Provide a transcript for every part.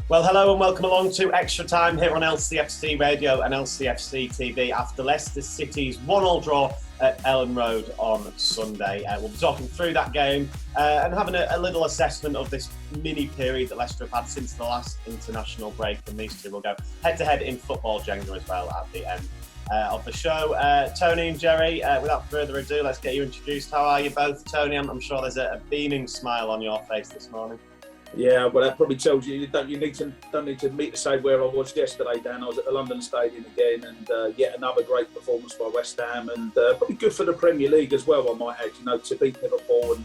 Well, hello and welcome along to Extra Time here on LCFC Radio and LCFC TV after Leicester City's 1-1 draw at Ellen Road on Sunday. We'll be talking through that game and having a little assessment of this mini period that Leicester have had since the last international break, and these two will go head-to-head in football Jenga as well at the end of the show. Tony and Gerry, without further ado, let's get you introduced. How are you both? Tony, I'm sure there's a beaming smile on your face this morning. Yeah, well, that probably tells you don't need to me to say where I was yesterday, Dan. I was at the London Stadium again, and yet another great performance by West Ham, and probably good for the Premier League as well, I might add. To beat Liverpool, and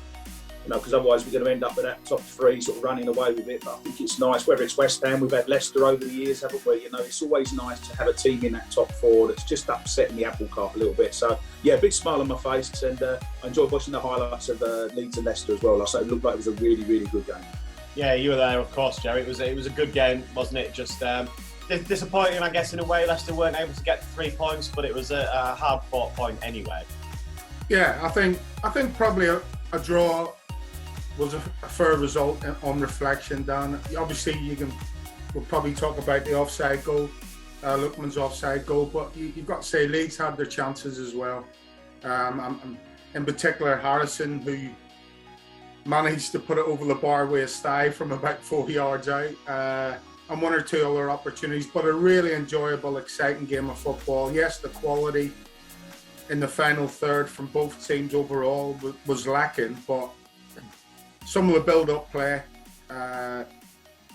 because otherwise we're going to end up with that top three sort of running away with it. But I think it's nice, whether it's West Ham, we've had Leicester over the years, haven't we? It's always nice to have a team in that top four that's just upsetting the apple cart a little bit. So yeah, big smile on my face, and I enjoyed watching the highlights of Leeds and Leicester as well. It looked like it was a really, really good game. Yeah, you were there, of course, Gerry. It was a good game, wasn't it? Just disappointing, I guess, in a way. Leicester weren't able to get 3 points, but it was a hard-fought point anyway. Yeah, I think probably a draw was a fair result on reflection, Dan. Obviously, we'll probably talk about the offside goal, Lookman's offside goal, but you've got to say Leeds had their chances as well. In particular, Harrison, who managed to put it over the bar with his thigh from about 4 yards out, and one or two other opportunities, but a really enjoyable, exciting game of football. Yes, the quality in the final third from both teams overall was lacking, but some of the build-up play,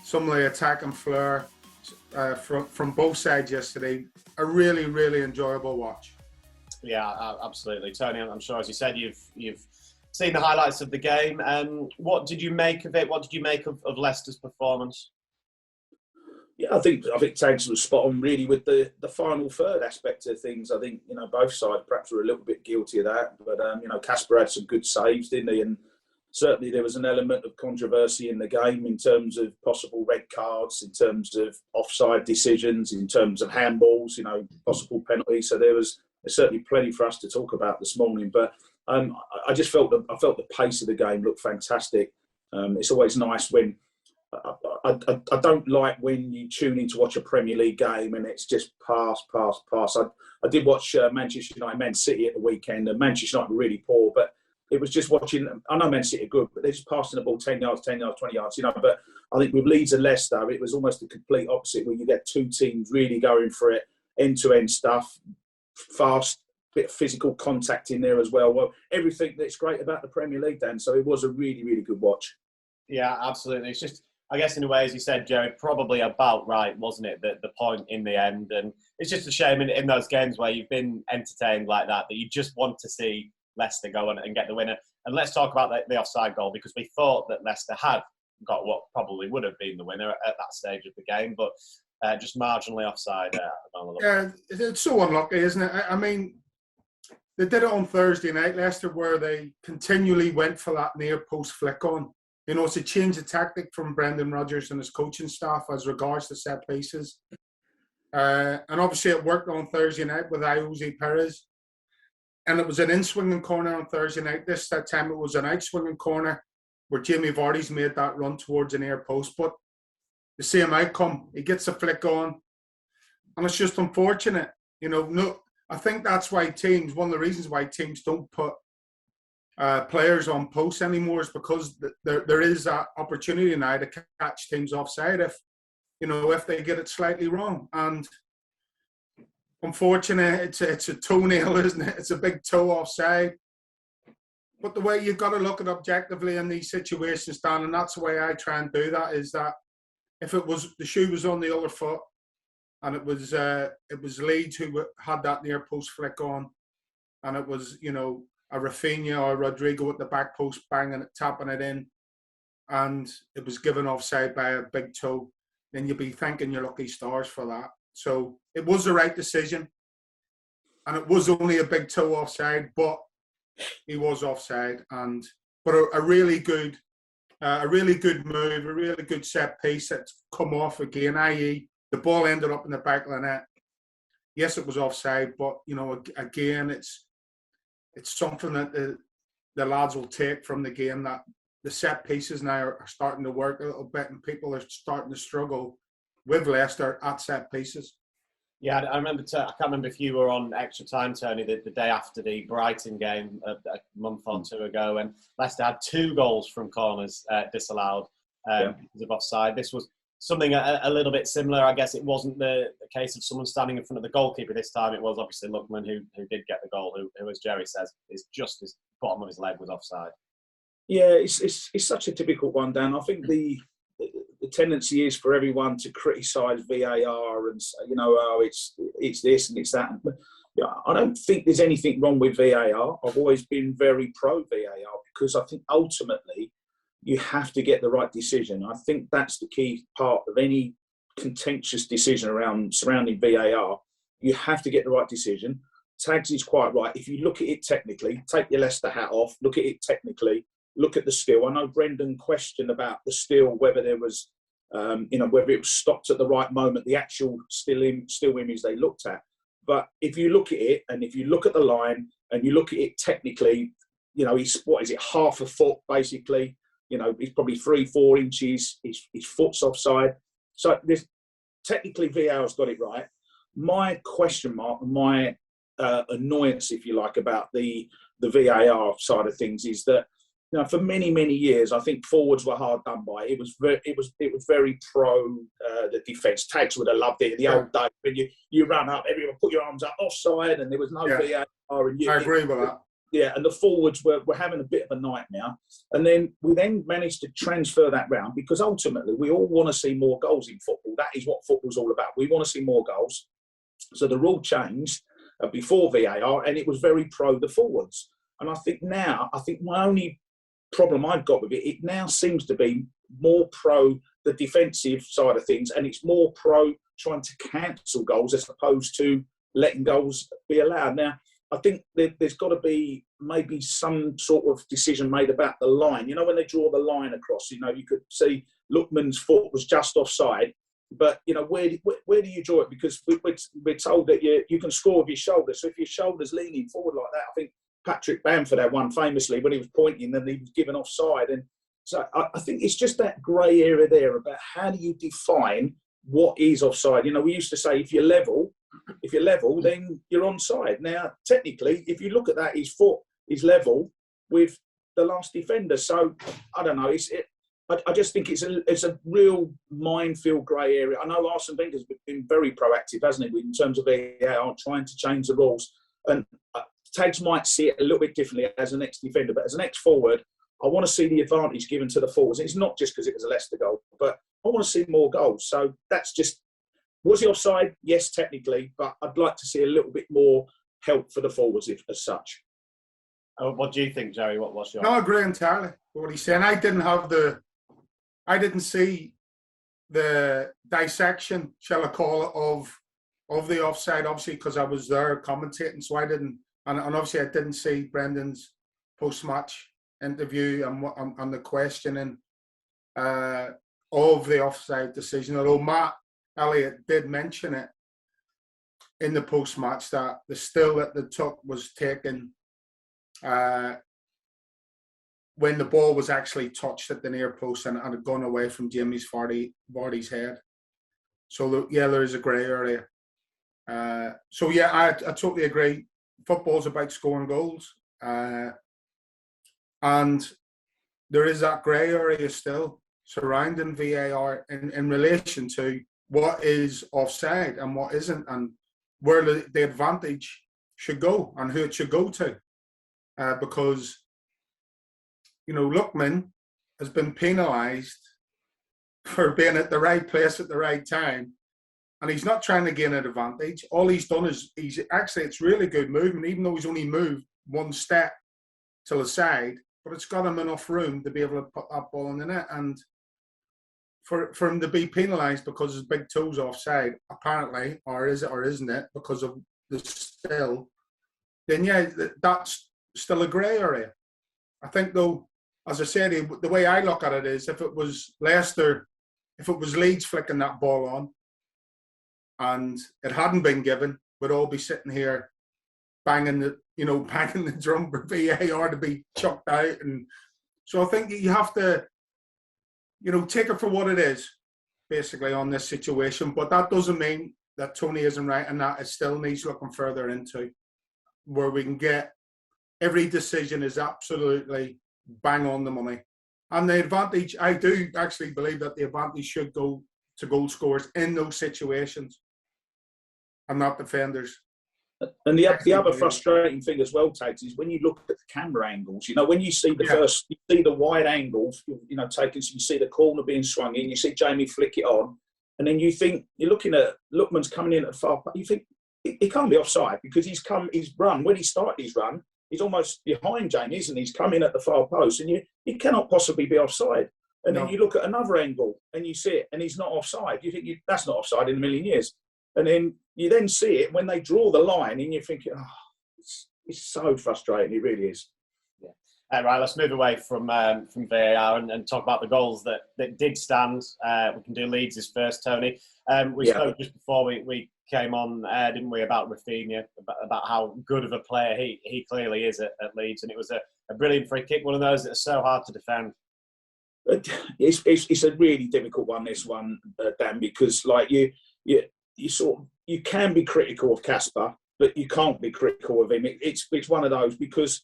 some of the attack and flair from both sides yesterday, a really, really enjoyable watch. Yeah, absolutely. Tony, I'm sure, as you said, you've seen the highlights of the game. What did you make of it? What did you make of Leicester's performance? Yeah, I think Tags was spot on really with the final third aspect of things. I think both sides perhaps were a little bit guilty of that, but Kasper had some good saves, didn't he? And certainly there was an element of controversy in the game in terms of possible red cards, in terms of offside decisions, in terms of handballs, possible penalties. So there's certainly plenty for us to talk about this morning, but I just felt the pace of the game looked fantastic. It's always nice when I don't like when you tune in to watch a Premier League game and it's just pass. I did watch Manchester United, Man City at the weekend, and Manchester United were really poor, but it was just watching. I know Man City are good, but they're just passing the ball 10 yards, 20 yards. But I think with Leeds and Leicester, it was almost the complete opposite, where you get two teams really going for it, end-to-end stuff, fast. Bit of physical contact in there as well. Well, everything that's great about the Premier League, Dan. So it was a really, really good watch. Yeah, absolutely. It's just, I guess, in a way, as you said, Gerry, probably about right, wasn't it? The point in the end. And it's just a shame in those games where you've been entertained like that you just want to see Leicester go and get the winner. And let's talk about the offside goal, because we thought that Leicester had got what probably would have been the winner at that stage of the game, but just marginally offside. Yeah, it's so unlucky, isn't it? I mean, they did it on Thursday night, Leicester, where they continually went for that near post flick on. It's a change of tactic from Brendan Rodgers and his coaching staff as regards to set pieces. And obviously it worked on Thursday night with Jose Perez. And it was an in-swinging corner on Thursday night. That time it was an out-swinging corner where Jamie Vardy's made that run towards an near post. But the same outcome, he gets a flick on. And it's just unfortunate. I think that's why one of the reasons why teams don't put players on posts anymore is because there is that opportunity now to catch teams offside if they get it slightly wrong. And unfortunately, it's a toenail, isn't it? It's a big toe offside. But the way you've got to look at it objectively in these situations, Dan, and that's the way I try and do that, is that if the shoe was on the other foot, and it was Leeds who had that near post flick on, and it was a Rafinha or Rodrigo at the back post banging it, tapping it in, and it was given offside by a big toe, then you'd be thanking your lucky stars for that. So it was the right decision, and it was only a big toe offside, but he was offside. But a really good move, a really good set piece that's come off again, i.e. the ball ended up in the back of the net. Yes, it was offside, but again, it's something that the lads will take from the game, that the set pieces now are starting to work a little bit, and people are starting to struggle with Leicester at set pieces. Yeah, I remember. I can't remember if you were on extra time, Tony, the day after the Brighton game a month or two ago, and Leicester had 2 goals from corners disallowed because of offside. This was something a little bit similar. I guess it wasn't the case of someone standing in front of the goalkeeper this time. It was obviously Lookman who did get the goal, who, as Gerry says, is just his bottom of his leg was offside. Yeah, it's such a typical one, Dan. I think the tendency is for everyone to criticise VAR and say, oh, it's this and it's that. But, I don't think there's anything wrong with VAR. I've always been very pro VAR because I think ultimately you have to get the right decision. I think that's the key part of any contentious decision surrounding VAR. You have to get the right decision. Tags is quite right. If you look at it technically, take your Leicester hat off, look at it technically, look at the still. I know Brendan questioned about the still, whether there was, whether it was stopped at the right moment, the actual still image they looked at. But if you look at it, and if you look at the line, and you look at it technically, he's, what is it, half a foot basically. He's probably 3-4 inches. His foot's offside. So this technically VAR's got it right. My question mark, my annoyance, if you like, about the VAR side of things is that, for many, many years, I think forwards were hard done by. It was very pro the defence. Tags would have loved it. The old days when you run up, everyone put your arms up offside, and there was no VAR. And I agree with that. Yeah, and the forwards were having a bit of a nightmare. And then we managed to transfer that round because ultimately we all want to see more goals in football. That is what football's all about. We want to see more goals. So the rule changed before VAR, and it was very pro the forwards. And I think my only problem I've got with it, it now seems to be more pro the defensive side of things, and it's more pro trying to cancel goals as opposed to letting goals be allowed. Now, I think there's got to be maybe some sort of decision made about the line. When they draw the line across, you could see Lookman's foot was just offside, but where do you draw it? Because we're told that you can score with your shoulder. So if your shoulder's leaning forward like that, I think Patrick Bamford had one famously when he was pointing and he was given offside. And so I think it's just that grey area there about how do you define what is offside. We used to say if you're level, then you're onside. Now, technically, if you look at that, his foot is level with the last defender. So I don't know. I just think it's a real minefield grey area. I know Arsene Wenger's been very proactive, hasn't he, in terms of trying to change the rules. And Tags might see it a little bit differently as an ex-defender, but as an ex-forward, I want to see the advantage given to the forwards. It's not just because it was a Leicester goal, but I want to see more goals. So that's just, was he offside? Yes, technically, but I'd like to see a little bit more help for the forwards as such. What do you think, Gerry? What's your... No, I agree entirely with what he's saying. I didn't see the dissection, shall I call it, of the offside, obviously, because I was there commentating, so I didn't. And obviously, I didn't see Brendan's post-match interview and the questioning of the offside decision. Although Matt Elliott did mention it in the post-match that the still that they took was taken when the ball was actually touched at the near post and had gone away from Jamie Vardy's head. So there is a grey area. I totally agree. Football's about scoring goals, and there is that grey area still surrounding VAR in relation to what is offside and what isn't, and where the advantage should go and who it should go to, because Lookman has been penalised for being at the right place at the right time. And he's not trying to gain an advantage. All he's done is it's really good movement, even though he's only moved one step to the side, but it's got him enough room to be able to put that ball in the net. And for him to be penalised because his big toe's offside, apparently, or is it or isn't it, because of the still, then that's still a grey area. I think though, as I said, the way I look at it is if it was Leeds flicking that ball on, and it hadn't been given, we'd all be sitting here banging the drum for VAR to be chucked out and So I think you have to, take it for what it is, basically, on this situation. But that doesn't mean that Tony isn't right, and that it still needs looking further into, where we can get every decision is absolutely bang on the money. And the advantage, I do actually believe that the advantage should go to goal scorers in those situations and not defenders. And the other frustrating thing as well, Tags, is when you look at the camera angles, when you see you see the wide angles, taken, so you see the corner being swung in, you see Jamie flick it on, and then you think, you're looking at Lookman's coming in at the far, you think, he can't be offside because he's run, when he started his run, he's almost behind Jamie, isn't he? He's coming at the far post, and he cannot possibly be offside. And then you look at another angle and you see it, and he's not offside. You think that's not offside in a million years. And then you then see it when they draw the line, and you're thinking, it's so frustrating. It really is. Yeah. Right, let's move away from VAR and talk about the goals that did stand. We can do Leeds' first, Tony. We spoke just before we came on, didn't we, about Rafinha, about how good of a player he clearly is at Leeds, and it was a brilliant free kick, one of those that's so hard to defend. It's a really difficult one, this one, Dan, because like you can be critical of Kasper, but you can't be critical of him. It's one of those, because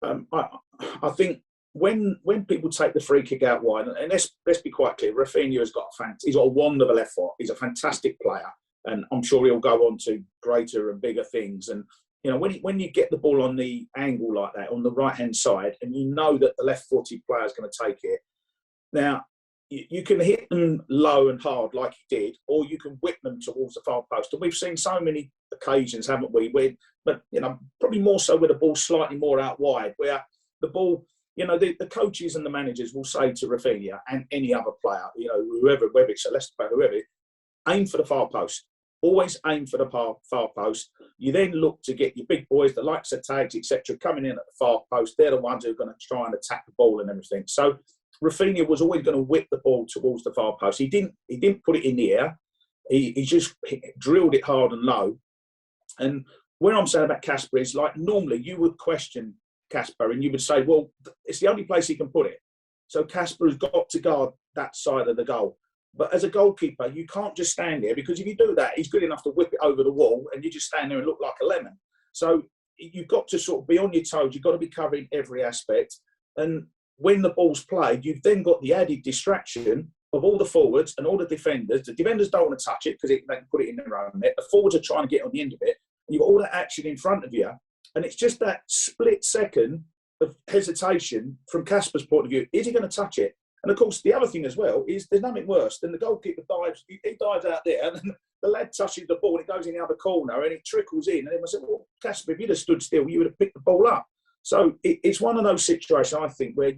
I think when people take the free kick out wide, and let's be quite clear, Rafinha he's got a wand of a left foot. He's a fantastic player, and I'm sure he'll go on to greater and bigger things. And when you get the ball on the angle like that on the right hand side, and you know that the left-footed player is going to take it, now you can hit them low and hard like he did, or you can whip them towards the far post. And we've seen so many occasions, haven't we? But probably more so with the ball slightly more out wide, where the ball, the coaches and the managers will say to Rafinha and any other player, whoever, whether it's a Leicester player, whoever, aim for the far post. Always aim for the far post. You then look to get your big boys, the likes of Tags, etc., coming in at the far post. They're the ones who are going to try and attack the ball and everything. So Rafinha was always going to whip the ball towards the far post. He didn't put it in the air. He just drilled it hard and low. And what I'm saying about Kasper is, like, normally you would question Kasper and you would say, well, it's the only place he can put it. So Kasper has got to guard that side of the goal. But as a goalkeeper, you can't just stand there, because if you do that, he's good enough to whip it over the wall and you just stand there and look like a lemon. So you've got to sort of be on your toes. You've got to be covering every aspect. And when the ball's played, you've then got the added distraction of all the forwards and all the defenders. The defenders don't want to touch it because they can put it in their own net. The forwards are trying to get on the end of it. And you've got all that action in front of you. And it's just that split second of hesitation from Kasper's point of view. Is he going to touch it? And of course, the other thing as well is there's nothing worse than the goalkeeper dives. He dives out there, and then the lad touches the ball, and it goes in the other corner, and it trickles in. And then I said, well, Kasper, if you'd have stood still, you would have picked the ball up. So it's one of those situations, I think, where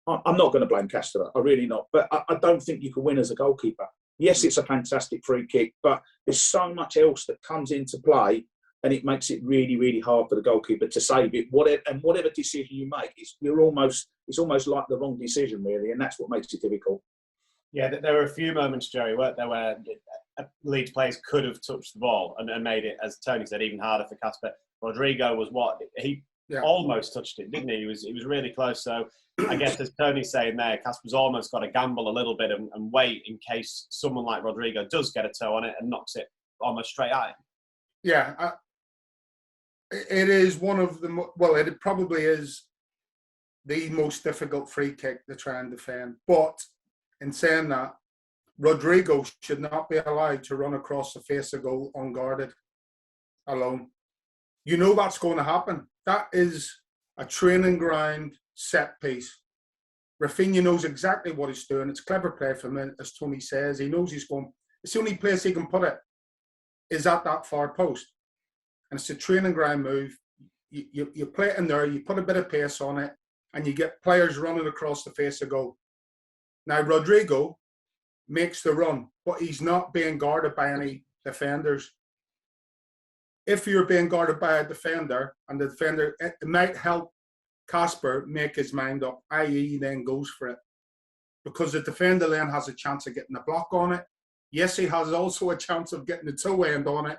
I'm not going to blame Kasper, I'm really not. But I don't think you can win as a goalkeeper. Yes, it's a fantastic free kick, but there's so much else that comes into play, and it makes it really, really hard for the goalkeeper to save it. Whatever decision you make, it's almost like the wrong decision, really, and that's what makes it difficult. Yeah, there were a few moments, Jerry, weren't there, where Leeds players could have touched the ball and made it, as Tony said, even harder for Kasper. Rodrigo was almost touched it, didn't he? He was really close. So I guess, as Tony's saying there, Kasper's almost got to gamble a little bit and wait in case someone like Rodrigo does get a toe on it and knocks it almost straight at him. Yeah, it is one of the it probably is the most difficult free kick to try and defend. But in saying that, Rodrigo should not be allowed to run across the face of goal unguarded alone. You know that's going to happen. That is a training ground set piece. Rafinha knows exactly what he's doing. It's clever play from him, as Tony says. He knows he's going. It's the only place he can put it is at that far post. And it's a training ground move. You play it in there, you put a bit of pace on it, and you get players running across the face of goal. Now, Rodrigo makes the run, but he's not being guarded by any defenders. If you're being guarded by a defender, and the defender, it might help Kasper make his mind up, i.e. he then goes for it. Because the defender then has a chance of getting a block on it. Yes, he has also a chance of getting the toe end on it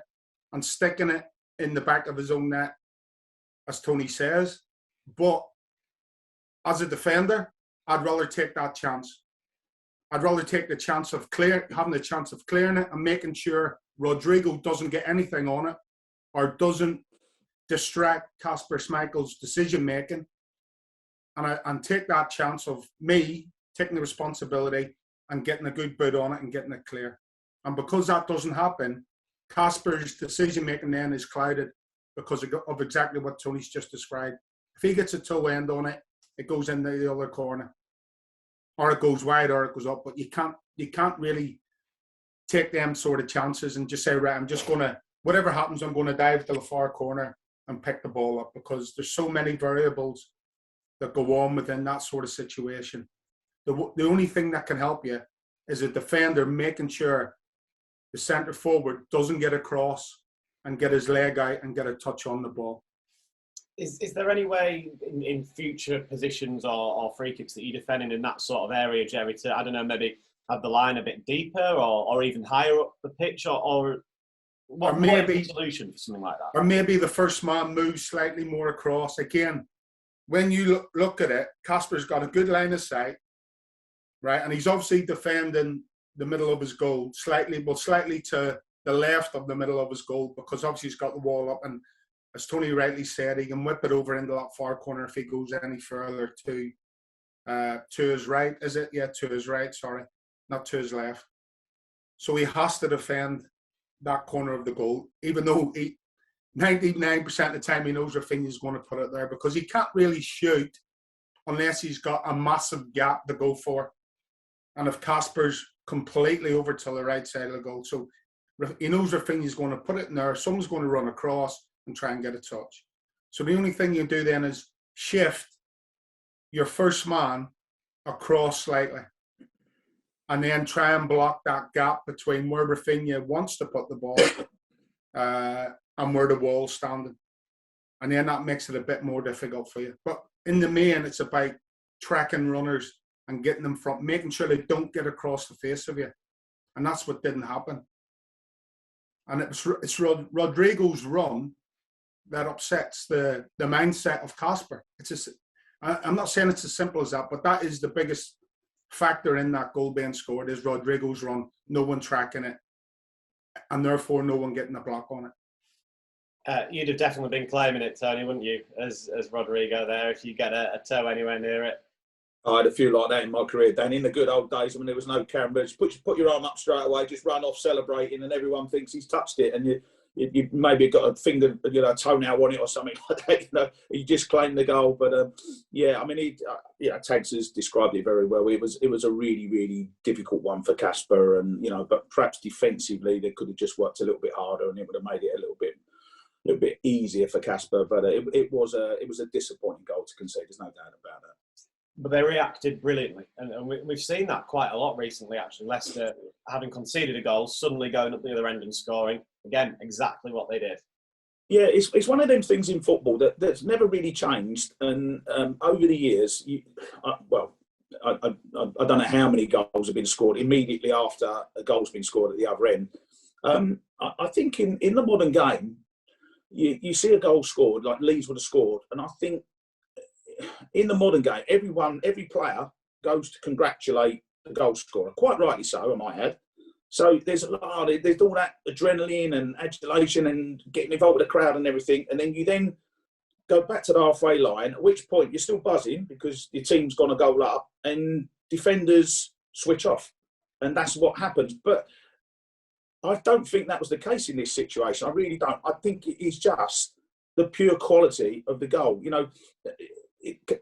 and sticking it in the back of his own net, as Tony says. But as a defender, I'd rather take that chance. I'd rather take the chance of having the chance of clearing it and making sure Rodrigo doesn't get anything on it or doesn't distract Kasper Schmeichel's decision making, and take that chance of me taking the responsibility and getting a good boot on it and getting it clear. And because that doesn't happen, Kasper's decision making then is clouded because of exactly what Tony's just described. If he gets a toe end on it, it goes into the other corner, or it goes wide, or it goes up. But you can't really take them sort of chances and just say, right, I'm just going to, whatever happens, I'm going to dive to the far corner and pick the ball up, because there's so many variables that go on within that sort of situation. The only thing that can help you is a defender making sure the centre forward doesn't get across and get his leg out and get a touch on the ball. Is there any way in future positions or free kicks that you're defending in that sort of area, Gerry, to, I don't know, maybe have the line a bit deeper or even higher up the pitch, or what might be the solution for something like that? Or maybe the first man moves slightly more across. Again, when you look at it, Kasper's got a good line of sight, right? And he's obviously defending the middle of his goal, slightly to the left of the middle of his goal, because obviously he's got the wall up, and as Tony rightly said, he can whip it over into that far corner if he goes any further to his right. Is it? Yeah, to his right, sorry. Not to his left. So he has to defend that corner of the goal, even though 99% of the time he knows Rafinha's going to put it there, because he can't really shoot unless he's got a massive gap to go for. And if Kasper's completely over to the right side of the goal, so he knows Rafinha's going to put it in there, someone's going to run across and try and get a touch. So the only thing you do then is shift your first man across slightly, and then try and block that gap between where Rafinha wants to put the ball and where the wall's standing. And then that makes it a bit more difficult for you. But in the main, it's about tracking runners and getting them from, making sure they don't get across the face of you. And that's what didn't happen. And it's Rodrigo's run that upsets the mindset of Kasper. I'm not saying it's as simple as that, but that is the biggest factor in that goal being scored, is Rodrigo's run, no one tracking it, and therefore no one getting a block on it. You'd have definitely been claiming it, Tony, wouldn't you, as Rodrigo there, if you get a toe anywhere near it? I had a few like that in my career, Dan. In the good old days when there was no camera, just put your arm up straight away, just run off celebrating, and everyone thinks he's touched it, and you maybe got a finger, toenail on it or something like that. You just claim the goal. But yeah, I mean, Tags has described it very well. It was a really, really difficult one for Kasper, and but perhaps defensively they could have just worked a little bit harder, and it would have made it a little bit easier for Kasper. But it was a disappointing goal to concede. There's no doubt about that. But they reacted brilliantly, and we've seen that quite a lot recently, actually. Leicester, having conceded a goal, suddenly going up the other end and scoring. Again, exactly what they did. Yeah, it's one of them things in football that's never really changed. And over the years, I don't know how many goals have been scored immediately after a goal's been scored at the other end. I think in the modern game, you see a goal scored, like Leeds would have scored, and I think in the modern game, every player goes to congratulate the goal scorer, quite rightly so, I might add. So there's all that adrenaline and adulation and getting involved with the crowd and everything, and then you then go back to the halfway line, at which point you're still buzzing because your team's gone a goal up, and defenders switch off, and that's what happens. But I don't think that was the case in this situation. I really don't. I think it is just the pure quality of the goal.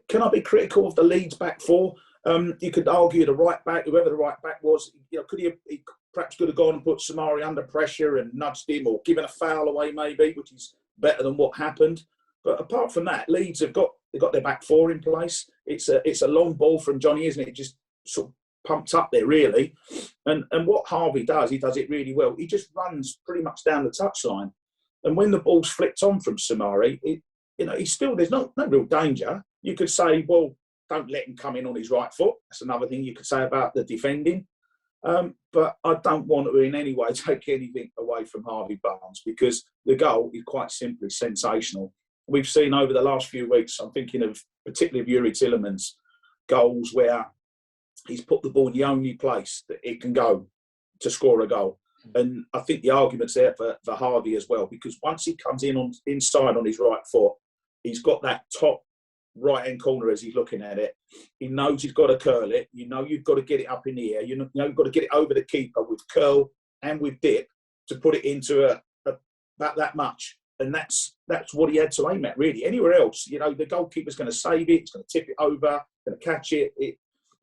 Can I be critical of the Leeds back four? You could argue the right back, whoever the right back was, could he perhaps could have gone and put Samari under pressure and nudged him, or given a foul away maybe, which is better than what happened. But apart from that, Leeds they've got their back four in place. It's a long ball from Johnny, isn't it? Just sort of pumped up there really. And what Harvey does, he does it really well. He just runs pretty much down the touchline. And when the ball's flicked on from Samari, he's still, there's no real danger. You could say, well, don't let him come in on his right foot. That's another thing you could say about the defending. But I don't want to in any way take anything away from Harvey Barnes, because the goal is quite simply sensational. We've seen over the last few weeks, I'm thinking of particularly of Yuri Tillemans, goals where he's put the ball in the only place that it can go to score a goal. And I think the argument's there for Harvey as well, because once he comes inside on his right foot, he's got that top right-hand corner as he's looking at it. He knows he's got to curl it. You know you've got to get it up in the air. You know you've got to get it over the keeper with curl and with dip to put it into that much. And that's what he had to aim at, really. Anywhere else, you know, the goalkeeper's going to save it, he's going to tip it over, going to catch it.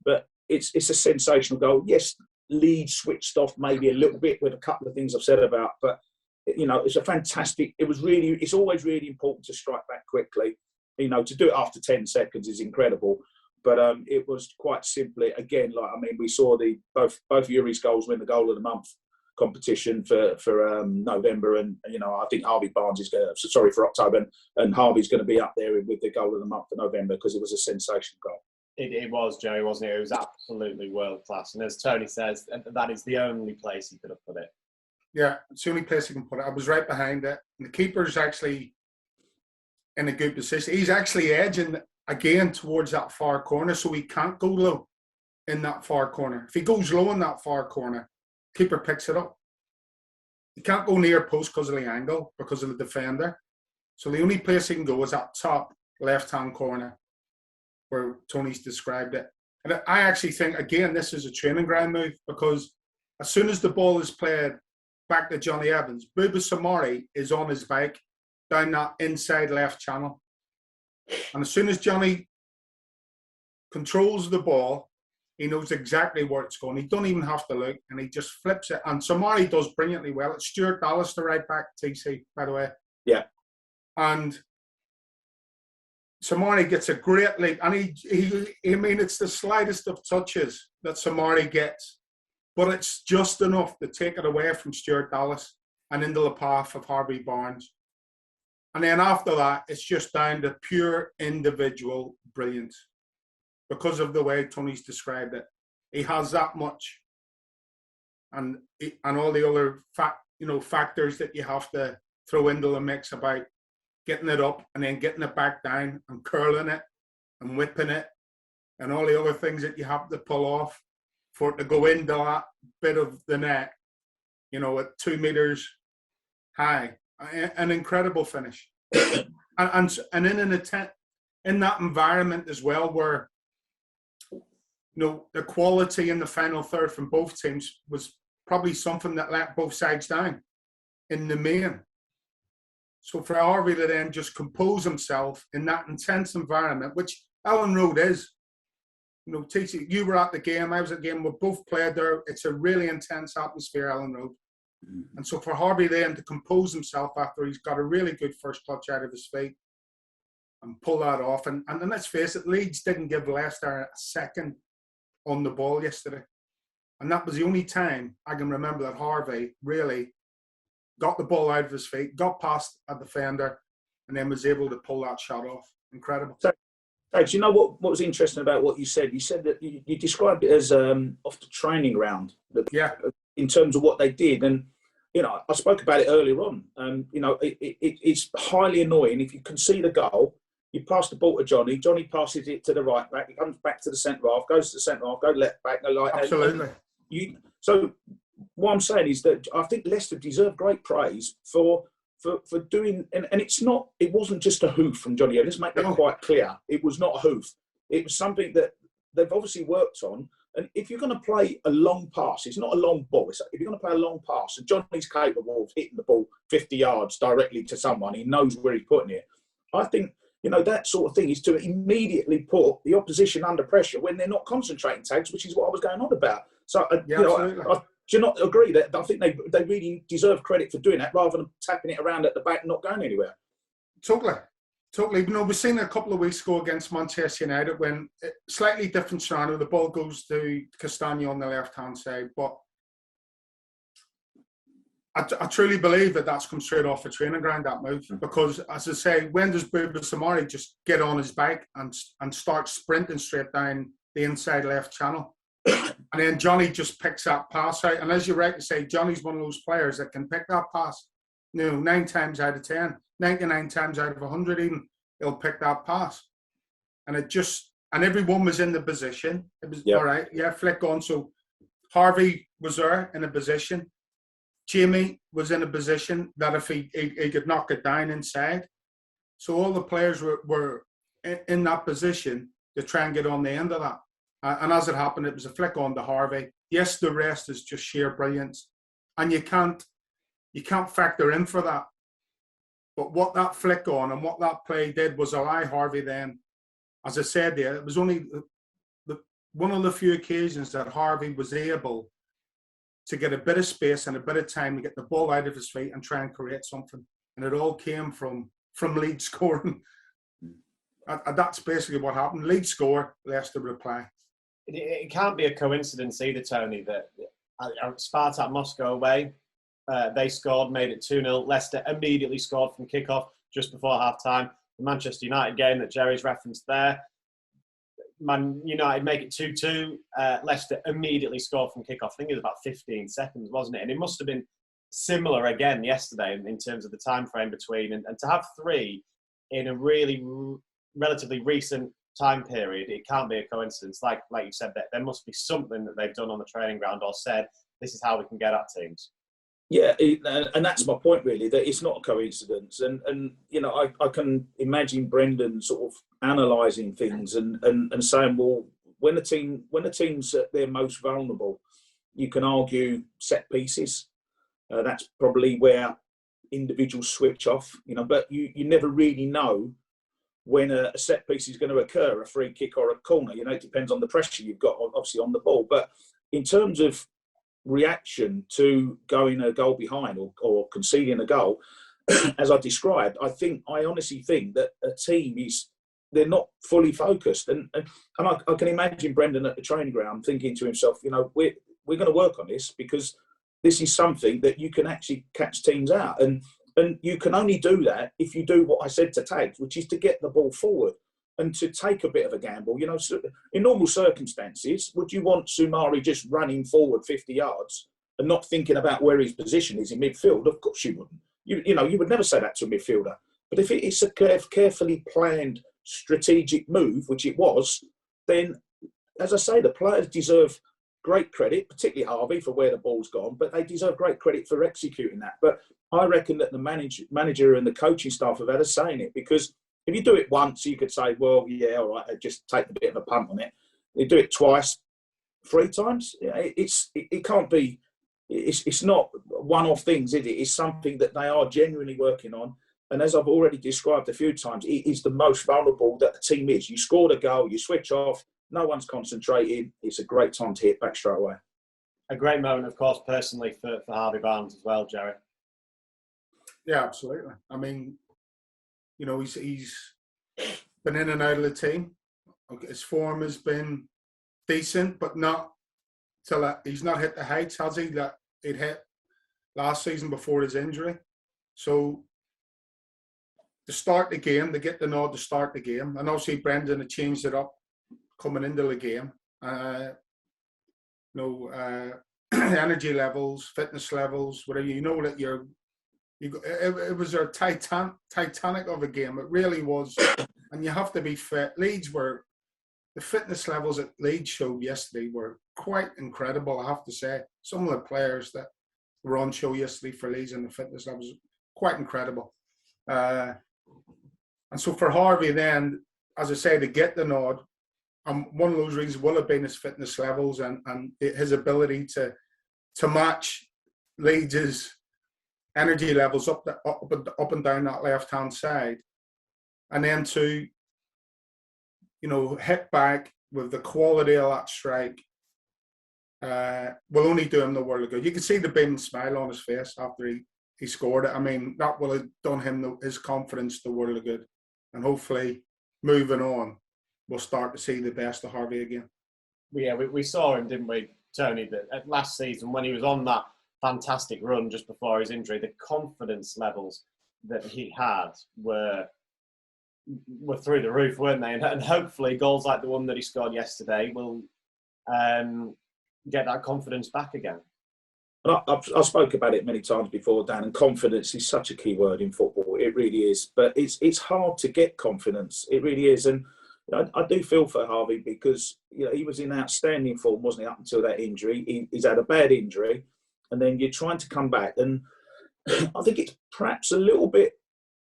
But it's a sensational goal. Yes, Leeds switched off maybe a little bit with a couple of things I've said about, but you know, it's a fantastic. It's always really important to strike back quickly. You know, to do it after 10 seconds is incredible. But it was quite simply, again, we saw both Yuri's goals win the goal of the month competition for November, and you know, I think Harvey Barnes is for October, and Harvey's going to be up there with the goal of the month for November, because it was a sensational goal. It was, Joey, wasn't it? It was absolutely world class. And as Tony says, that is the only place he could have put it. Yeah, it's the only place he can put it. I was right behind it. And the keeper's actually in a good position. He's actually edging again towards that far corner, so he can't go low in that far corner. If he goes low in that far corner, keeper picks it up. He can't go near post because of the angle, because of the defender. So the only place he can go is that top left-hand corner, where Tony's described it. And I actually think, again, this is a training ground move, because as soon as the ball is played back to Johnny Evans, Buba Samari is on his bike down that inside left channel. And as soon as Johnny controls the ball, he knows exactly where it's going. He don't even have to look, and he just flips it. And Samari does brilliantly well. It's Stuart Dallas, the right back, TC, by the way. Yeah. And Samari gets a great leap, and it's the slightest of touches that Samari gets, but it's just enough to take it away from Stuart Dallas and into the path of Harvey Barnes. And then after that, it's just down to pure individual brilliance, because of the way Tony's described it. He has that much, and all the other factors that you have to throw into the mix about getting it up and then getting it back down and curling it and whipping it and all the other things that you have to pull off for it to go into that bit of the net, you know, at 2 meters high. An incredible finish. and in that environment as well, where, you know, the quality in the final third from both teams was probably something that let both sides down in the main. So for Harvey to then just compose himself in that intense environment, which Ellen Road is, you know, TC, you were at the game, I was at the game, we both played there. It's a really intense atmosphere, Ellen Road. And so for Harvey then to compose himself after he's got a really good first touch out of his feet and pull that off. And then let's face it, Leeds didn't give Leicester a second on the ball yesterday. And that was the only time I can remember that Harvey really got the ball out of his feet, got past a defender, and then was able to pull that shot off. Incredible. So, do you know what was interesting about what you said? You said that you described it as off the training ground. Yeah. In terms of what they did. And, you know, I spoke about it earlier on. You know, it's highly annoying if you concede a goal, you pass the ball to Johnny, Johnny passes it to the right back, it comes back to the centre half, goes to the centre half, go left back, go like Absolutely. So what I'm saying is that I think Leicester deserve great praise for doing, and it wasn't just a hoof from Johnny. Let's make that quite clear. It was not a hoof. It was something that they've obviously worked on. And if you're going to play a long pass, it's not a long ball. If you're going to play a long pass, and Johnny's capable of hitting the ball 50 yards directly to someone, he knows where he's putting it. I think, you know, that sort of thing is to immediately put the opposition under pressure when they're not concentrating, Tags, which is what I was going on about. So, yeah, you know, do you not agree that I think they really deserve credit for doing that rather than tapping it around at the back and not going anywhere? Totally. You know, we've seen it a couple of weeks ago against Manchester United when slightly different scenario. The ball goes to Castagna on the left-hand side, but I truly believe that that's come straight off the training ground, that move, because, as I say, when does Buba Samari just get on his bike and start sprinting straight down the inside left channel? And then Johnny just picks that pass out. And as you're right to say, Johnny's one of those players that can pick that pass. You know, 9 times out of 10, 99 times out of 100 even, he'll pick that pass. And it just and everyone was in the position. It was Yep. all right. Yeah, flick on. So Harvey was there in a position. Jamie was in a position that if he could knock it down inside. So all the players were in that position to try and get on the end of that. And as it happened, it was a flick on to Harvey. Yes, the rest is just sheer brilliance, and you can't factor in for that. But what that flick on and what that play did was allow Harvey then, as I said there, it was only one of the few occasions that Harvey was able to get a bit of space and a bit of time to get the ball out of his feet and try and create something. And it all came from Leeds scoring. And that's basically what happened. Leeds score, Leicester reply. It can't be a coincidence either, Tony, that Spartak Moscow away, they scored, made it 2-0. Leicester immediately scored from kickoff just before half-time. The Manchester United game that Jerry's referenced there, Man United make it 2-2. Leicester immediately scored from kickoff. I think it was about 15 seconds, wasn't it? And it must have been similar again yesterday in terms of the time frame between. And to have three in a really relatively recent time period, it can't be a coincidence. Like you said, that there must be something that they've done on the training ground or said, this is how we can get at teams. Yeah, and that's my point really, that it's not a coincidence. And you know, I can imagine Brendan sort of analysing things and saying, well, when the team's at their most vulnerable, you can argue set pieces. That's probably where individuals switch off, you know, but you never really know when a set piece is going to occur, a free kick or a corner. You know, it depends on the pressure you've got, obviously, on the ball. But in terms of reaction to going a goal behind or conceding a goal, as I described, I honestly think that a team they're not fully focused. And I can imagine Brendan at the training ground thinking to himself, you know, we're going to work on this because this is something that you can actually catch teams out. And you can only do that if you do what I said to Tags, which is to get the ball forward and to take a bit of a gamble. You know, in normal circumstances, would you want Soumare just running forward 50 yards and not thinking about where his position is in midfield? Of course you wouldn't. You know, you would never say that to a midfielder. But if it's a carefully planned strategic move, which it was, then, as I say, the players deserve great credit, particularly Harvey, for where the ball's gone, but they deserve great credit for executing that. But I reckon that the manager and the coaching staff have had a say in it, because if you do it once, you could say, well, yeah, all right, just take a bit of a punt on it. You do it twice, 3 times, it can't be, it's not one-off things, is it? It's something that they are genuinely working on. And as I've already described a few times, it is the most vulnerable that the team is. You scored a goal, you switch off, no one's concentrating. It's a great time to hit back straight away. A great moment, of course, personally for Harvey Barnes as well, Jerry. Yeah, absolutely. I mean, you know, he's been in and out of the team. His form has been decent, but not till he's not hit the heights, has he, that he'd hit last season before his injury. So to start the game, to get the nod to start the game, and obviously Brendan had changed it up coming into the game. Energy levels, fitness levels, whatever, you know that it was a titanic of a game. It really was. And you have to be fit. The fitness levels that Leeds showed yesterday were quite incredible, I have to say. Some of the players that were on show yesterday for Leeds and the fitness levels, quite incredible. And so for Harvey then, as I say, to get the nod, one of those reasons will have been his fitness levels and his ability to match Leeds' energy levels up and down that left-hand side. And then to, you know, hit back with the quality of that strike will only do him the world of good. You can see the beaming smile on his face after he scored it. I mean, that will have done him his confidence the world of good. And hopefully, moving on, we'll start to see the best of Harvey again. Yeah, we saw him, didn't we, Tony, that at last season when he was on that fantastic run just before his injury, the confidence levels that he had were through the roof, weren't they? And hopefully goals like the one that he scored yesterday will get that confidence back again. I've spoken about it many times before, Dan, and confidence is such a key word in football. It really is. But it's hard to get confidence. It really is. And, I do feel for Harvey because he was in outstanding form, wasn't he, up until that injury. He's had a bad injury, and then you're trying to come back. And I think it's perhaps a little bit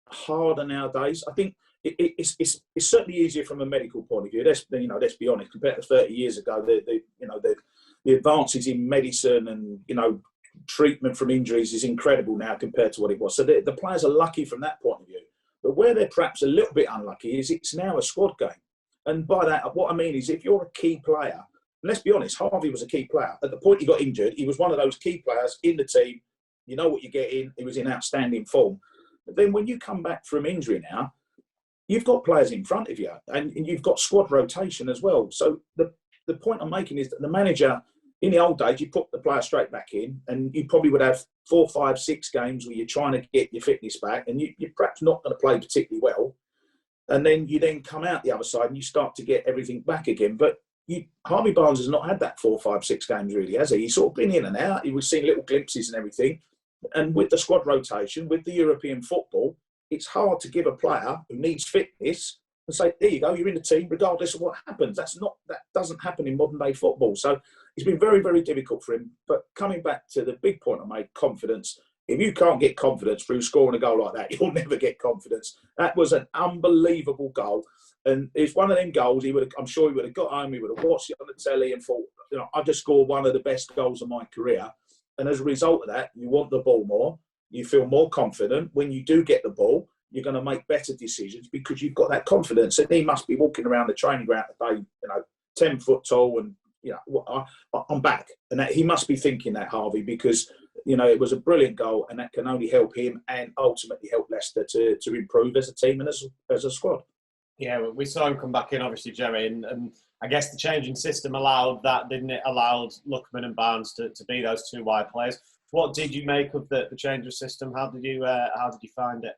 harder nowadays. I think it's certainly easier from a medical point of view. Let's be honest. Compared to 30 years ago, the advances in medicine and treatment from injuries is incredible now compared to what it was. So the players are lucky from that point of view. But where they're perhaps a little bit unlucky is it's now a squad game. And by that, what I mean is if you're a key player, and let's be honest, Harvey was a key player. At the point he got injured, he was one of those key players in the team. You know what you're getting. He was in outstanding form. But then when you come back from injury now, you've got players in front of you and you've got squad rotation as well. So the point I'm making is that the manager, in the old days, you put the player straight back in and you probably would have 4, 5, 6 games where you're trying to get your fitness back and you're perhaps not going to play particularly well. And then you then come out the other side and you start to get everything back again. But Harvey Barnes has not had that 4, 5, 6 games really, has he? He's sort of been in and out. We've seen little glimpses and everything. And with the squad rotation, with the European football, it's hard to give a player who needs fitness and say, there you go, you're in the team regardless of what happens. That doesn't happen in modern day football. So it's been very, very difficult for him. But coming back to the big point I made, confidence. If you can't get confidence through scoring a goal like that, you'll never get confidence. That was an unbelievable goal. And it's one of them goals I'm sure he would have got home, he would have watched it on the telly and thought, I've just scored one of the best goals of my career. And as a result of that, you want the ball more. You feel more confident. When you do get the ball, you're going to make better decisions because you've got that confidence. And he must be walking around the training ground today, 10 foot tall and, I'm back. And that he must be thinking that, Harvey, because, it was a brilliant goal and that can only help him and ultimately help Leicester to improve as a team and as a squad. Yeah, we saw him come back in, obviously, Gerry, and I guess the changing system allowed that, didn't it? Allowed Lookman and Barnes to be those 2 wide players. What did you make of the change of system? How did you find it?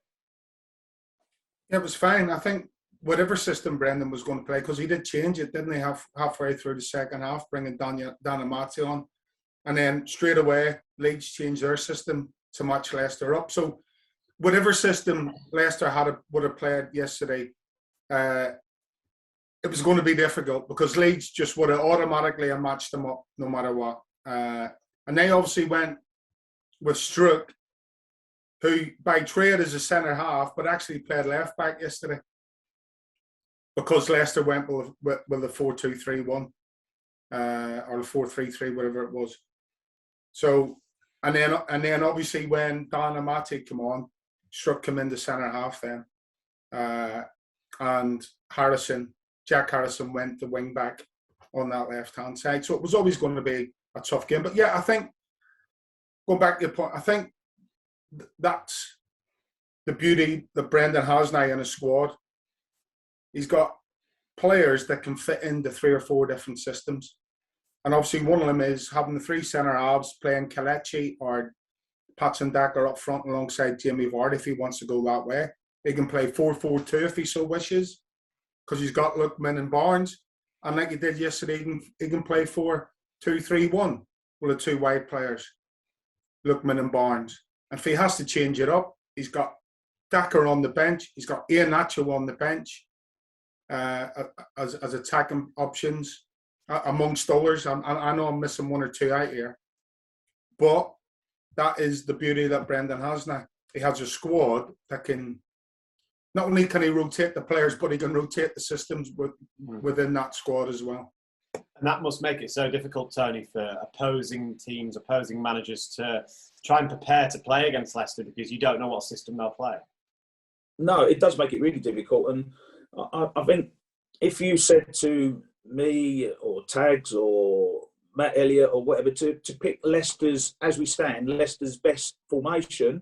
It was fine. I think whatever system Brendan was going to play, because he did change it, didn't he? Halfway through the second half, bringing Dan Amati on, and then straight away Leeds changed their system to match Leicester up. So whatever system Leicester would have played yesterday, it was going to be difficult because Leeds just would have automatically matched them up no matter what. And they obviously went with Struck, who by trade is a centre half, but actually played left back yesterday because Leicester went with the 4-2-3-1 or the 4-3-3, whatever it was. So, and then obviously when Dan Amati came on, Struck came into centre half then, and Jack Harrison went the wing back on that left hand side. So it was always going to be a tough game. But yeah, I think going back to your point, I think that's the beauty that Brendan has now in his squad. He's got players that can fit into 3 or 4 different systems. And obviously one of them is having the 3 centre halves playing Kelechi or Patson Daka up front alongside Jamie Vardy if he wants to go that way. He can play 4-4-2 if he so wishes because he's got Lookman and Barnes. And like he did yesterday, he can play 4-2-3-1 with the 2 wide players, Lookman and Barnes. And if he has to change it up, he's got Daka on the bench. He's got Iheanacho on the bench as attacking options amongst others. I know I'm missing 1 or 2 out here. But that is the beauty that Brendan has now. He has a squad that can, not only can he rotate the players, but he can rotate the systems within that squad as well. And that must make it so difficult, Tony, for opposing teams, opposing managers to try and prepare to play against Leicester because you don't know what system they'll play. No, it does make it really difficult. And I think if you said to me or Tags or Matt Elliott or whatever to pick Leicester's, as we stand, Leicester's best formation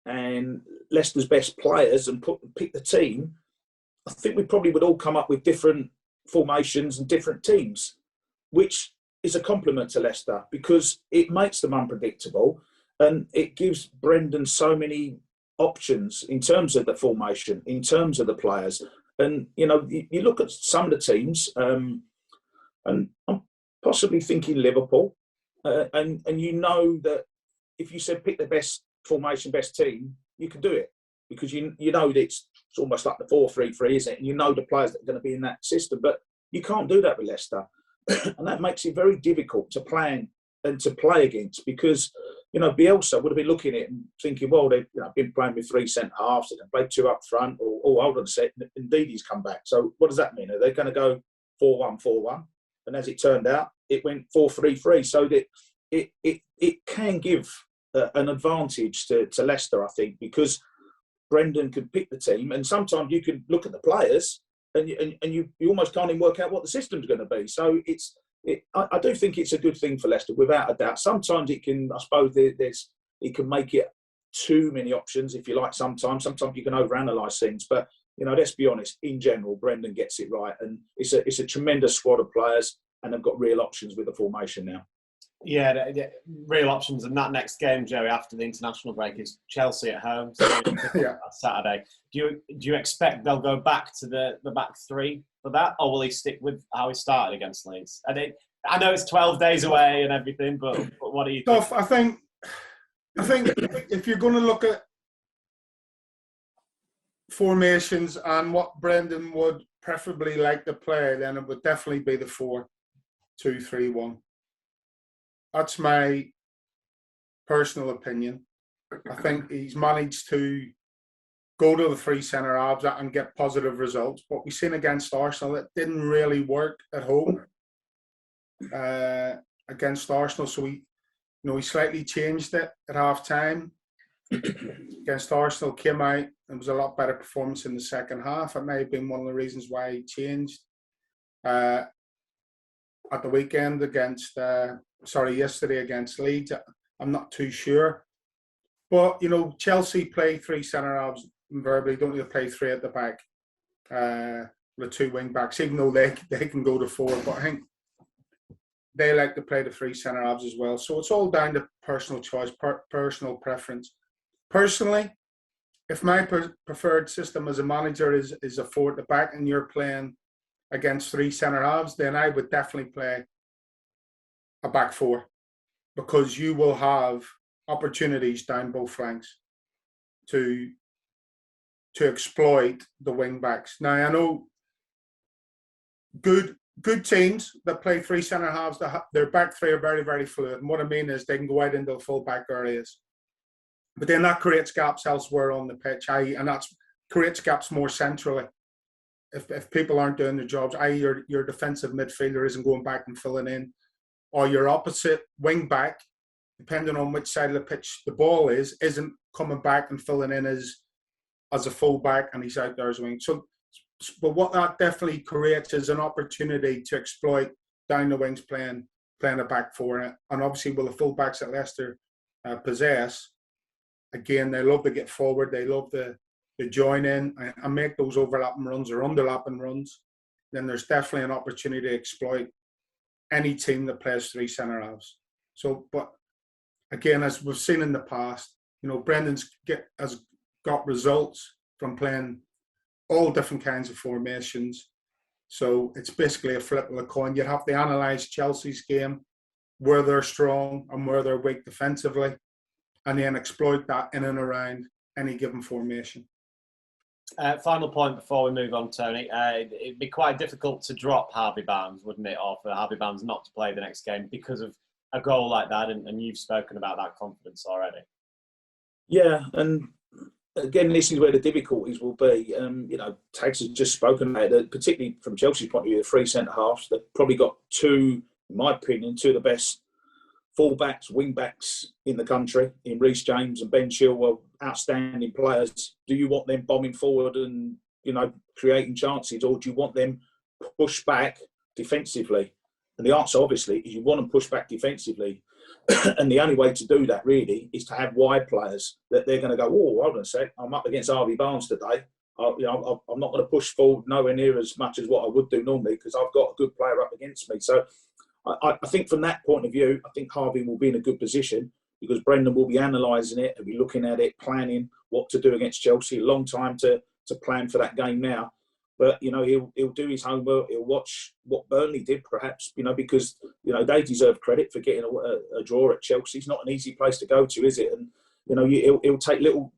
and Leicester's best players and pick the team, I think we probably would all come up with different formations and different teams, which is a compliment to Leicester because it makes them unpredictable and it gives Brendan so many options in terms of the formation, in terms of the players. And, you look at some of the teams and I'm possibly thinking Liverpool and you know that if you said pick the best formation, best team, you can do it. because you know that it's almost like the 4-3-3, isn't it? And you know the players that are going to be in that system, but you can't do that with Leicester, and that makes it very difficult to plan and to play against, because Bielsa would have been looking at it and thinking, well, they've been playing with 3 centre halves, they can play 2 up front, or hold on a second, indeed he's come back. So what does that mean? Are they going to go 4-1-4-1? And as it turned out, it went 4-3-3. So that it can give an advantage to Leicester, I think, because Brendan can pick the team, and sometimes you can look at the players and you almost can't even work out what the system's going to be. So I do think it's a good thing for Leicester, without a doubt. Sometimes it can, I suppose, it can make it too many options, if you like. Sometimes you can overanalyze things, but let's be honest. In general, Brendan gets it right, and it's a tremendous squad of players, and they've got real options with the formation now. Yeah, real options. And that next game, Jerry, after the international break, is Chelsea at home. So yeah. Saturday. Do you expect they'll go back to the back three for that, or will he stick with how he started against Leeds? I know it's 12 days away and everything, but what do you think? I think if you're going to look at formations and what Brendan would preferably like to play, then it would definitely be the 4-2-3-1. That's my personal opinion. I think he's managed to go to the 3 centre halves and get positive results. What we've seen against Arsenal, it didn't really work at home against Arsenal. So he slightly changed it at half time. Against Arsenal, came out, it was a lot better performance in the second half. It may have been one of the reasons why he changed. At the weekend yesterday against Leeds, I'm not too sure. But, Chelsea play 3 centre halves invariably, don't need to play 3 at the back with 2 wing backs, even though they can go to 4. But I think they like to play the 3 centre halves as well. So it's all down to personal choice, personal preference. Personally, if my preferred system as a manager is a 4 at the back and you're playing against 3 centre halves, then I would definitely play a back 4, because you will have opportunities down both flanks to exploit the wing backs. Now, I know good teams that play 3 centre halves, their back 3 are very, very fluid. And what I mean is they can go out into the full back areas. But then that creates gaps elsewhere on the pitch, and that creates gaps more centrally. If people aren't doing their jobs, i.e. your defensive midfielder isn't going back and filling in, or your opposite wing back, depending on which side of the pitch the ball is, isn't coming back and filling in as a full back, and he's out there as a wing. So, but what that definitely creates is an opportunity to exploit down the wings playing a back 4. And obviously, will the full backs at Leicester possess, again, they love to get forward, they love to join in and make those overlapping runs or underlapping runs. Then there's definitely an opportunity to exploit any team that plays 3 centre halves. So, but again, as we've seen in the past, Brendan's has got results from playing all different kinds of formations. So it's basically a flip of a coin. You have to analyse Chelsea's game, where they're strong and where they're weak defensively, and then exploit that in and around any given formation. Final point before we move on, Tony. It'd be quite difficult to drop Harvey Barnes, wouldn't it? Or for Harvey Barnes not to play the next game because of a goal like that. And you've spoken about that confidence already. Yeah, and again, this is where the difficulties will be. Tags has just spoken about it, particularly from Chelsea's point of view, the 3 centre halves. They've probably got 2, in my opinion, 2 of the best full-backs, wing-backs in the country, in Reece James and Ben Chilwell, outstanding players. Do you want them bombing forward and, creating chances, or do you want them pushed back defensively? And the answer, obviously, is you want them pushed back defensively. And the only way to do that, really, is to have wide players that they're going to go, oh, hold on a sec, I'm up against Harvey Barnes today. I'm not going to push forward nowhere near as much as what I would do normally, because I've got a good player up against me. So I think from that point of view, I think Harvey will be in a good position, because Brendan will be analysing it, he'll be looking at it, planning what to do against Chelsea. A long time to plan for that game now. But, he'll do his homework, he'll watch what Burnley did perhaps, because, they deserve credit for getting a draw at Chelsea. It's not an easy place to go to, is it? And, he'll take little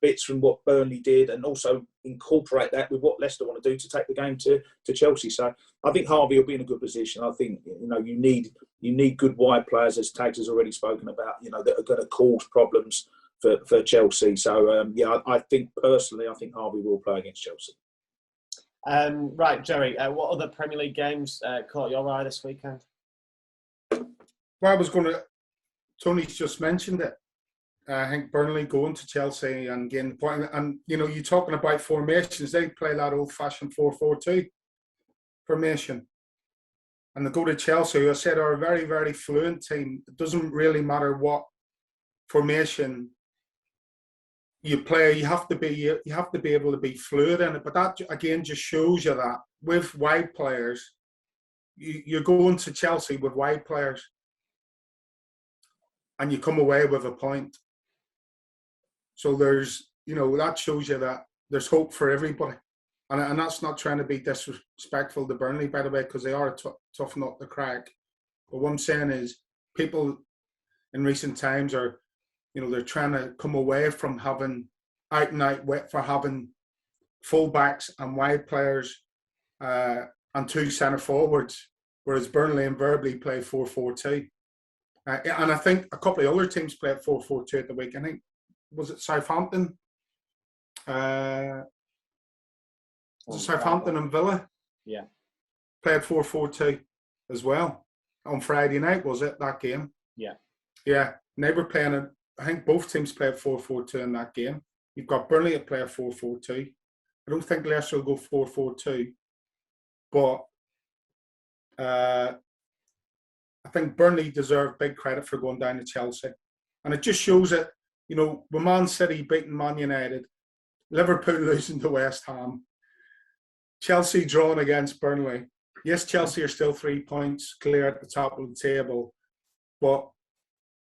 bits from what Burnley did, and also incorporate that with what Leicester want to do to take the game to Chelsea. So I think Harvey will be in a good position. I think you need good wide players, as Tags has already spoken about. That are going to cause problems for Chelsea. So I think personally, I think Harvey will play against Chelsea. Right, Gerry. What other Premier League games caught your eye this weekend? Well, I was going to. Tony's just mentioned it. I think Burnley going to Chelsea and getting the point. And, you're talking about formations. They play that old-fashioned 4-4-2 formation. And they go to Chelsea, who I said are a very, very fluent team. It doesn't really matter what formation you play. You have to be able to be fluid in it. But that, again, just shows you that with wide players, you're going to Chelsea with wide players and you come away with a point. So there's, that shows you that there's hope for everybody. And that's not trying to be disrespectful to Burnley, by the way, because they are a tough nut to crack. But what I'm saying is people in recent times are, they're trying to come away from having for having full-backs and wide players and two centre-forwards, whereas Burnley invariably play 4-4-2. And I think a couple of other teams played 4-4-2 at the week. I think, was it Southampton? Southampton and Villa? Yeah. Played 4-4-2 as well. On Friday night, was it, that game? Yeah. Yeah. And they were playing, I think both teams played 4-4-2 in that game. You've got Burnley to play a 4-4-2. I don't think Leicester will go 4-4-2. But I think Burnley deserve big credit for going down to Chelsea. And it just shows that, with Man City beating Man United, Liverpool losing to West Ham, Chelsea drawing against Burnley. Yes, Chelsea are still 3 points clear at the top of the table, but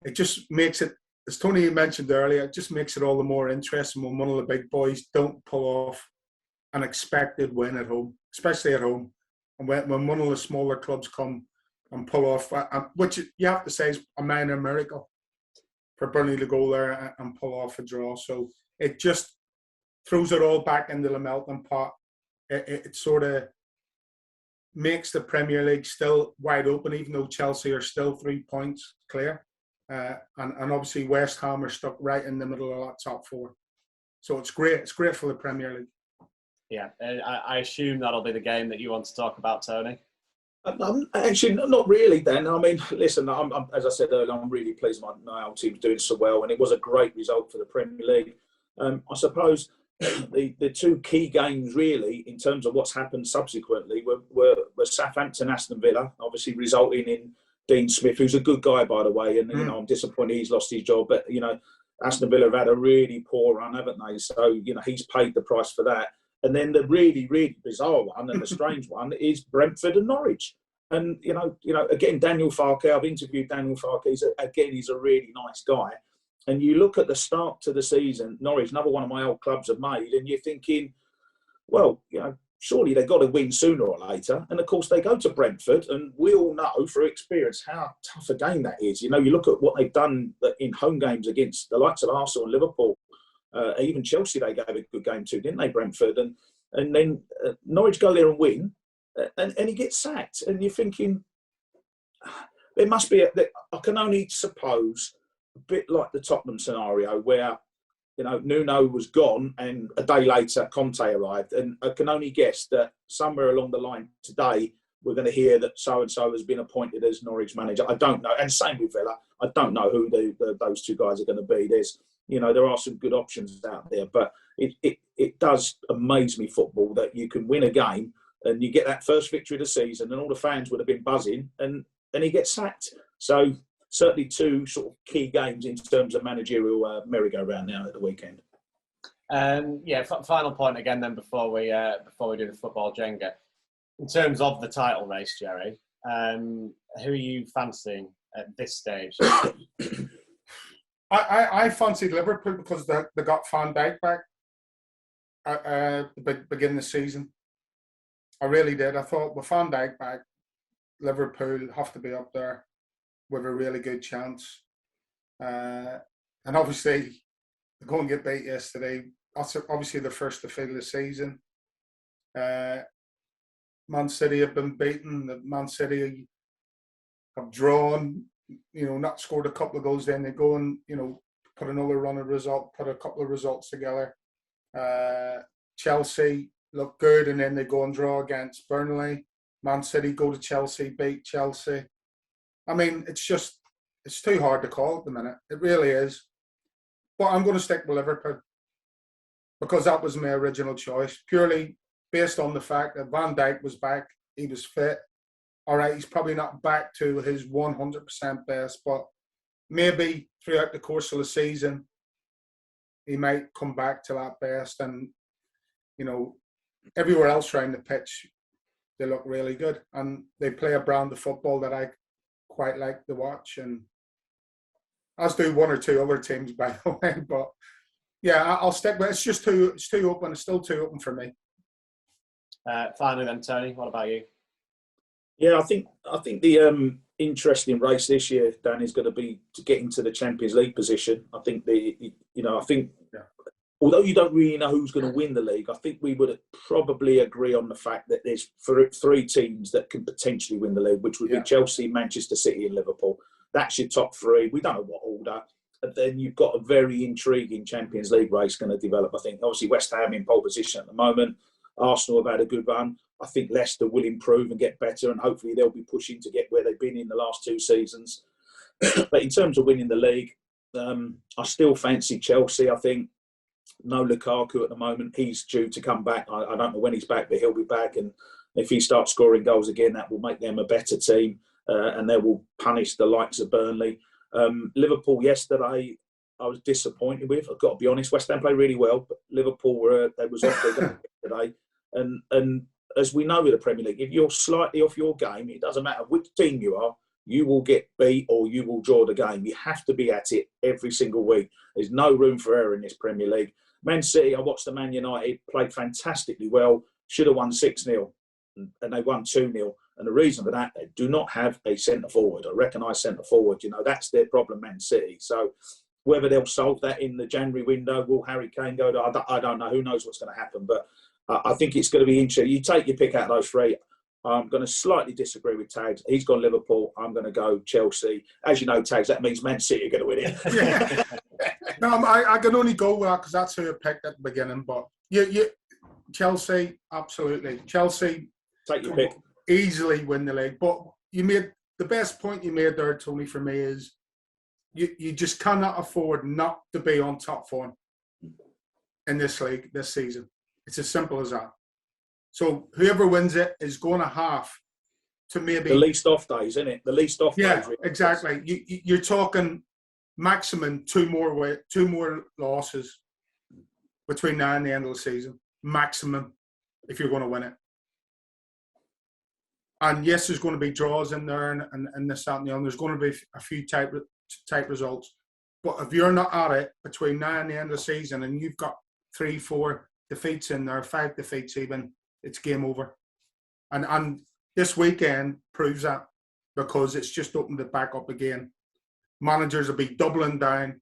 it just makes it, as Tony mentioned earlier, it just makes it all the more interesting when one of the big boys don't pull off an expected win at home, especially at home. And when one of the smaller clubs come and pull off, which you have to say is a minor miracle for Burnley to go there and pull off a draw. So it just throws it all back into the melting pot. It sort of makes the Premier League still wide open, even though Chelsea are still 3 points clear. And obviously West Ham are stuck right in the middle of that top four. So it's great. It's great for the Premier League. Yeah, I assume that'll be the game that you want to talk about, Tony. Actually, not really, Dan. I mean, listen, as I said earlier, I'm really pleased my old team's doing so well, and it was a great result for the Premier League. I suppose the two key games, really, in terms of what's happened subsequently, were Southampton, Aston Villa, obviously resulting in Dean Smith, who's a good guy, by the way, and I'm disappointed he's lost his job, but Aston Villa have had a really poor run, haven't they? So he's paid the price for that. And then the really, really bizarre one and the strange one is Brentford and Norwich. And, again, Daniel Farke, I've interviewed Daniel Farke. He's a really nice guy. And you look at the start to the season, Norwich, another one of my old clubs have made, and you're thinking, well, surely they've got to win sooner or later. And, of course, they go to Brentford, and we all know through experience how tough a game that is. You look at what they've done in home games against the likes of Arsenal and Liverpool. Even Chelsea, they gave a good game too, didn't they, Brentford? And then Norwich go there and win, and he gets sacked. And you're thinking, there must be, I can only suppose, a bit like the Tottenham scenario where, Nuno was gone and a day later Conte arrived. And I can only guess that somewhere along the line today, we're going to hear that so-and-so has been appointed as Norwich manager. I don't know. And same with Villa. I don't know who those two guys are going to be. There are some good options out there, but it does amaze me, football, that you can win a game and you get that first victory of the season and all the fans would have been buzzing and he gets sacked. So certainly two sort of key games in terms of managerial merry-go-round now at the weekend. Final point again then before we do the football Jenga. In terms of the title race, Gerry, who are you fancying at this stage? I fancied Liverpool because they got Van Dijk back at the beginning of the season. I really did. I thought with Van Dijk back, Liverpool have to be up there with a really good chance. And obviously, go and get beat yesterday. That's obviously the first defeat of the season. Man City have been beaten. Man City have drawn, not scored a couple of goals. Then they go and, put another run of result, put a couple of results together. Chelsea look good, and then they go and draw against Burnley. Man City go to Chelsea, beat Chelsea. I mean, it's too hard to call at the minute. It really is. But I'm going to stick with Liverpool because that was my original choice, purely based on the fact that Van Dijk was back. He was fit. All right, he's probably not back to his 100% best, but maybe throughout the course of the season, he might come back to that best. And, everywhere else around the pitch, they look really good. And they play a brand of football that I quite like to watch. And as do one or two other teams, by the way. But, yeah, I'll stick with it. It's too open. It's still too open for me. Finally then, Tony, what about you? Yeah, I think the interesting race this year, Dan, is going to be to get into the Champions League position. I think although you don't really know who's going to win the league, I think we would probably agree on the fact that there's three teams that can potentially win the league, which would be Chelsea, Manchester City and Liverpool. That's your top three. We don't know what order. And then you've got a very intriguing Champions League race going to develop. I think obviously West Ham in pole position at the moment. Arsenal have had a good run. I think Leicester will improve and get better, and hopefully they'll be pushing to get where they've been in the last two seasons. But in terms of winning the league, I still fancy Chelsea. I think no Lukaku at the moment. He's due to come back. I don't know when he's back, but he'll be back. And if he starts scoring goals again, that will make them a better team, and they will punish the likes of Burnley. Liverpool yesterday, I was disappointed with. I've got to be honest. West Ham played really well, but Liverpool they was off their game yesterday. And as we know with the Premier League, if you're slightly off your game, it doesn't matter which team you are, you will get beat or you will draw the game. You have to be at it every single week. There's no room for error in this Premier League. Man City, I watched the Man United, played fantastically well, should have won 6-0, and they won 2-0. And the reason for that, they do not have a centre-forward, a recognised centre-forward. That's their problem, Man City. So whether they'll solve that in the January window, will Harry Kane go to, I don't know. Who knows what's going to happen. But I think it's going to be interesting. You take your pick out of those three. I'm going to slightly disagree with Tags. He's gone Liverpool. I'm going to go Chelsea. As you know, Tags, that means Man City are going to win it. Yeah. No, I can only go with that because that's who I picked at the beginning. But Chelsea, absolutely. Chelsea, take your pick. Easily win the league. But you made the best point you made there, Tony, for me is you just cannot afford not to be on top form in this league this season. It's as simple as that. So whoever wins it is going to have to maybe... The least off days, isn't it? The least off days. Yeah, exactly. You're talking maximum two more losses between now and the end of the season. Maximum, if you're going to win it. And yes, there's going to be draws in there and this, that, and the other. There's going to be a few tight results. But if you're not at it between now and the end of the season and you've got 3-4 defeats in there, 5 defeats even, it's game over. And this weekend proves that because it's just opened it back up again. Managers will be doubling down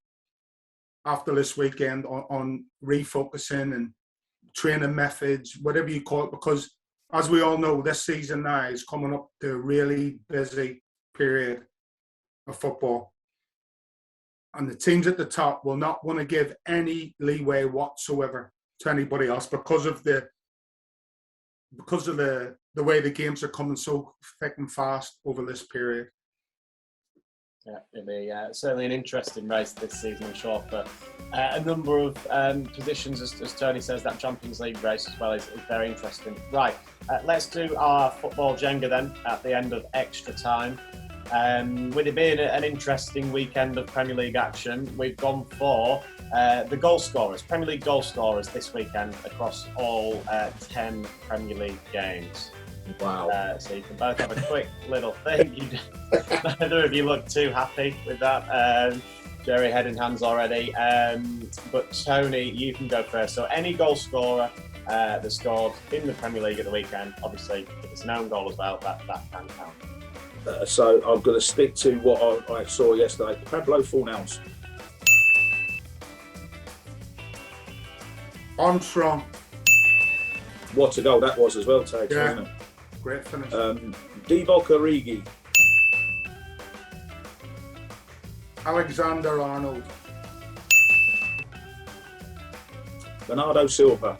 after this weekend on refocusing and training methods, whatever you call it, because as we all know, this season now is coming up to a really busy period of football. And the teams at the top will not want to give any leeway whatsoever to anybody else because of the way the games are coming so thick and fast over this period. Yeah, it'll be certainly an interesting race this season, I'm sure, but a number of positions, as Tony says, that Champions League race as well is very interesting. Right, let's do our football Jenga then at the end of extra time. With it being an interesting weekend of Premier League action, we've gone for the goal scorers, Premier League goal scorers this weekend across all 10 Premier League games. Wow. So you can both have a quick little thing. Neither of you look too happy with that. Gerry head in hands already. But Tony, you can go first. So any goal scorer that scored in the Premier League at the weekend, obviously if it's an own goal as well, that can count. So I'm going to stick to what I saw yesterday. Pablo Fornals. Armstrong. What a goal that was as well, Tags, Yeah. wasn't it? Great finish. Divock Origi. Alexander Arnold. Bernardo Silva.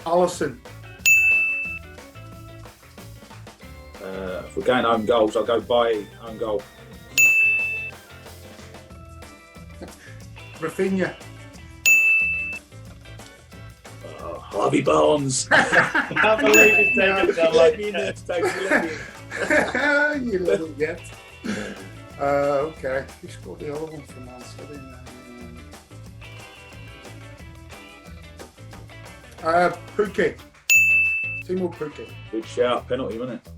Allison. If we're going own goals, I'll go by own goal. Rafinha. Harvey Barnes. I can't believe it's taken so long. Let me in there to take the You little git. Okay. Who scored the other one for Man City? Pukki. Timo Pukki. Good shout, penalty, wasn't it?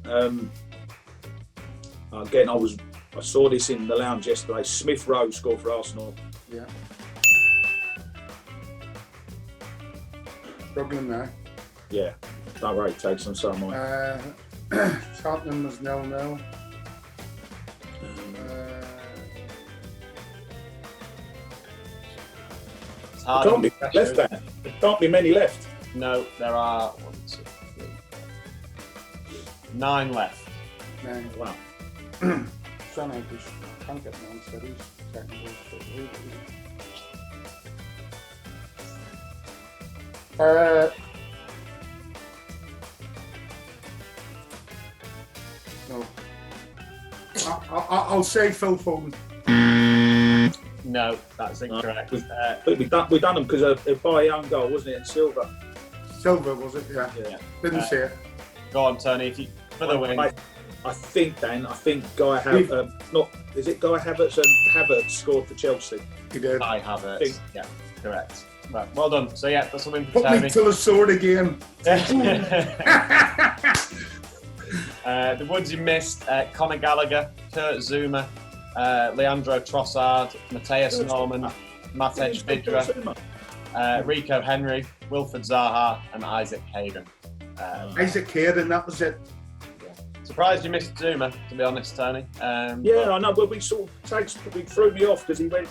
Again, I saw this in the lounge yesterday. Smith Rowe scored for Arsenal. Yeah. Struggling now. Yeah, don't worry, takes on some point. Tottenham was 0-0. It's There hard can't be left there. There can't be many left. No, there are 1, 2, 3, 9 left. Nine. Wow. Son, I just can't get Man City's technical. No. I'll say Phil Foden. No, that's incorrect. We've done them because of by a young goal, wasn't it? And Silva. Silver, was it? Yeah. Yeah. Didn't see it. Go on, Tony. If you for the win. I think, Dan. Guy is it Guy Havertz and Havertz scored for Chelsea? He did. I have it. Yeah, correct. Right, well done. So yeah, that's a win for Put me Tony. to the sword again. The Woods you missed: Conor Gallagher, Kurt Zouma, Leandro Trossard, Matthias Norman, Matej Vidra, Rico Henry, Wilfred Zaha, and Isaac Hayden. Isaac Hayden, that was it. Surprised you missed Zuma, to be honest, Tony. Yeah, I know. But we sort of threw me off because he went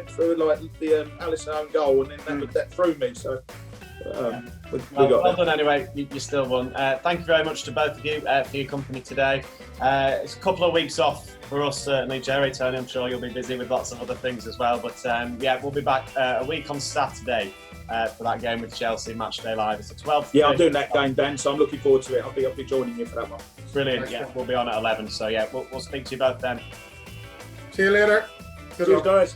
through like the Alisson own goal, and then that threw me. So we got well done anyway. You still won. Thank you very much to both of you for your company today. It's a couple of weeks off for us, certainly. Gerry, Tony, I'm sure you'll be busy with lots of other things as well. But yeah, we'll be back a week on Saturday for that game with Chelsea, Matchday Live. It's at 12. Yeah, I'm doing that game, Dan. So I'm looking forward to it. I'll be joining you for that one. Brilliant. Yeah, we'll be on at 11. So yeah, we'll speak to you both then. See you later. Good Cheers, luck. guys.